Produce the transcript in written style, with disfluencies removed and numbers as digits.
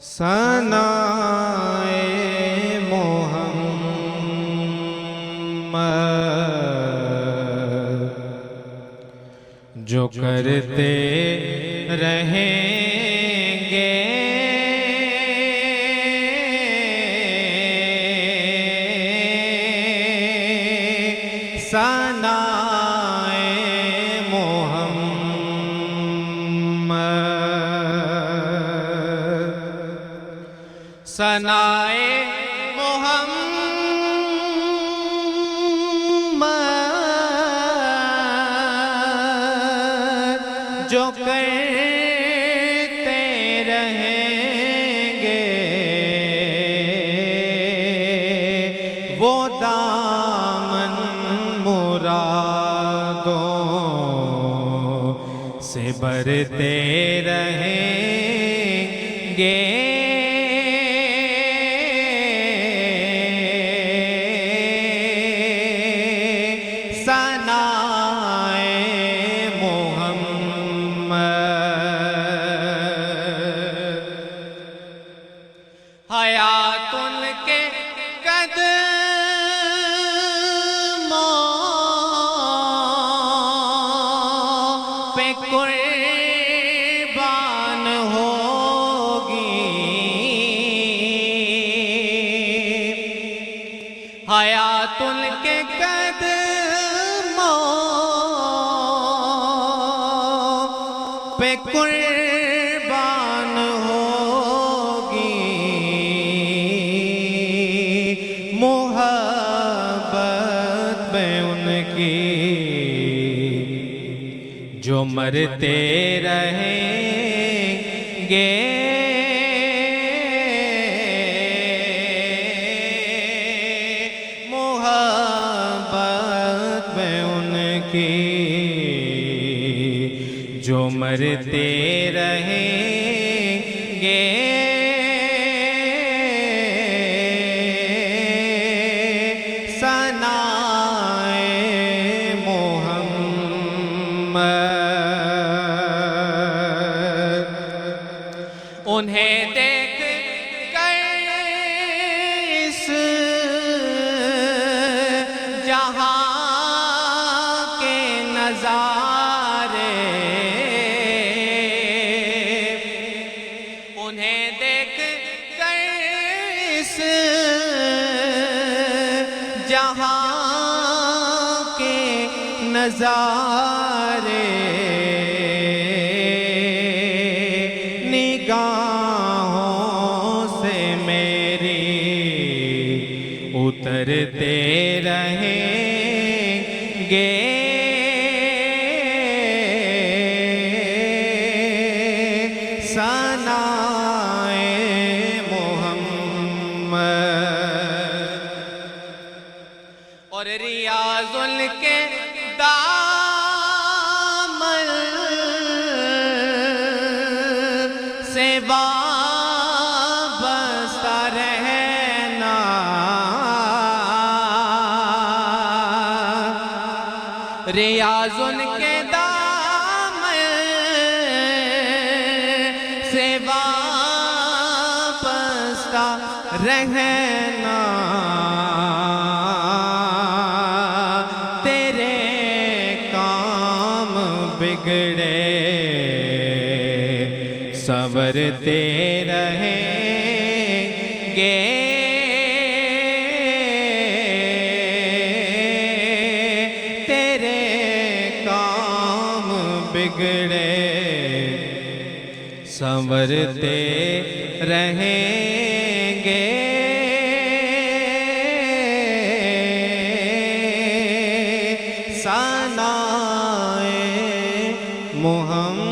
सनाए मोहम्मद जो करते रहेंगे सनाए मोहम्मद सनाए मोहम्मद जो करते रहेंगे वो दामन मुरादों से भरते रहेंगे सनाए मोहम्मद हयातुल के कदमों पे कुर्बान होगी हयातुल के पे कुर्बान होगी मोहब्बत में उनकी जो मरते रहेंगे मोहब्बत में उनकी जो मरते रहेंगे सनाए मोहम्मद उन्हें देख कर इस जहां के नजारे उन्हें देख कर इस जहां के नजारे निगाहों से मेरी उतरते रहेंगे सनाए मोहम्मद और रियाजुल के दामन से वाबस्ता रहना रियाजुल के से वाबस्ता रहना तेरे काम बिगड़े संवरते रहेंगे तेरे काम बिगड़े संवरते रहेंगे सनाए मोहम्मद।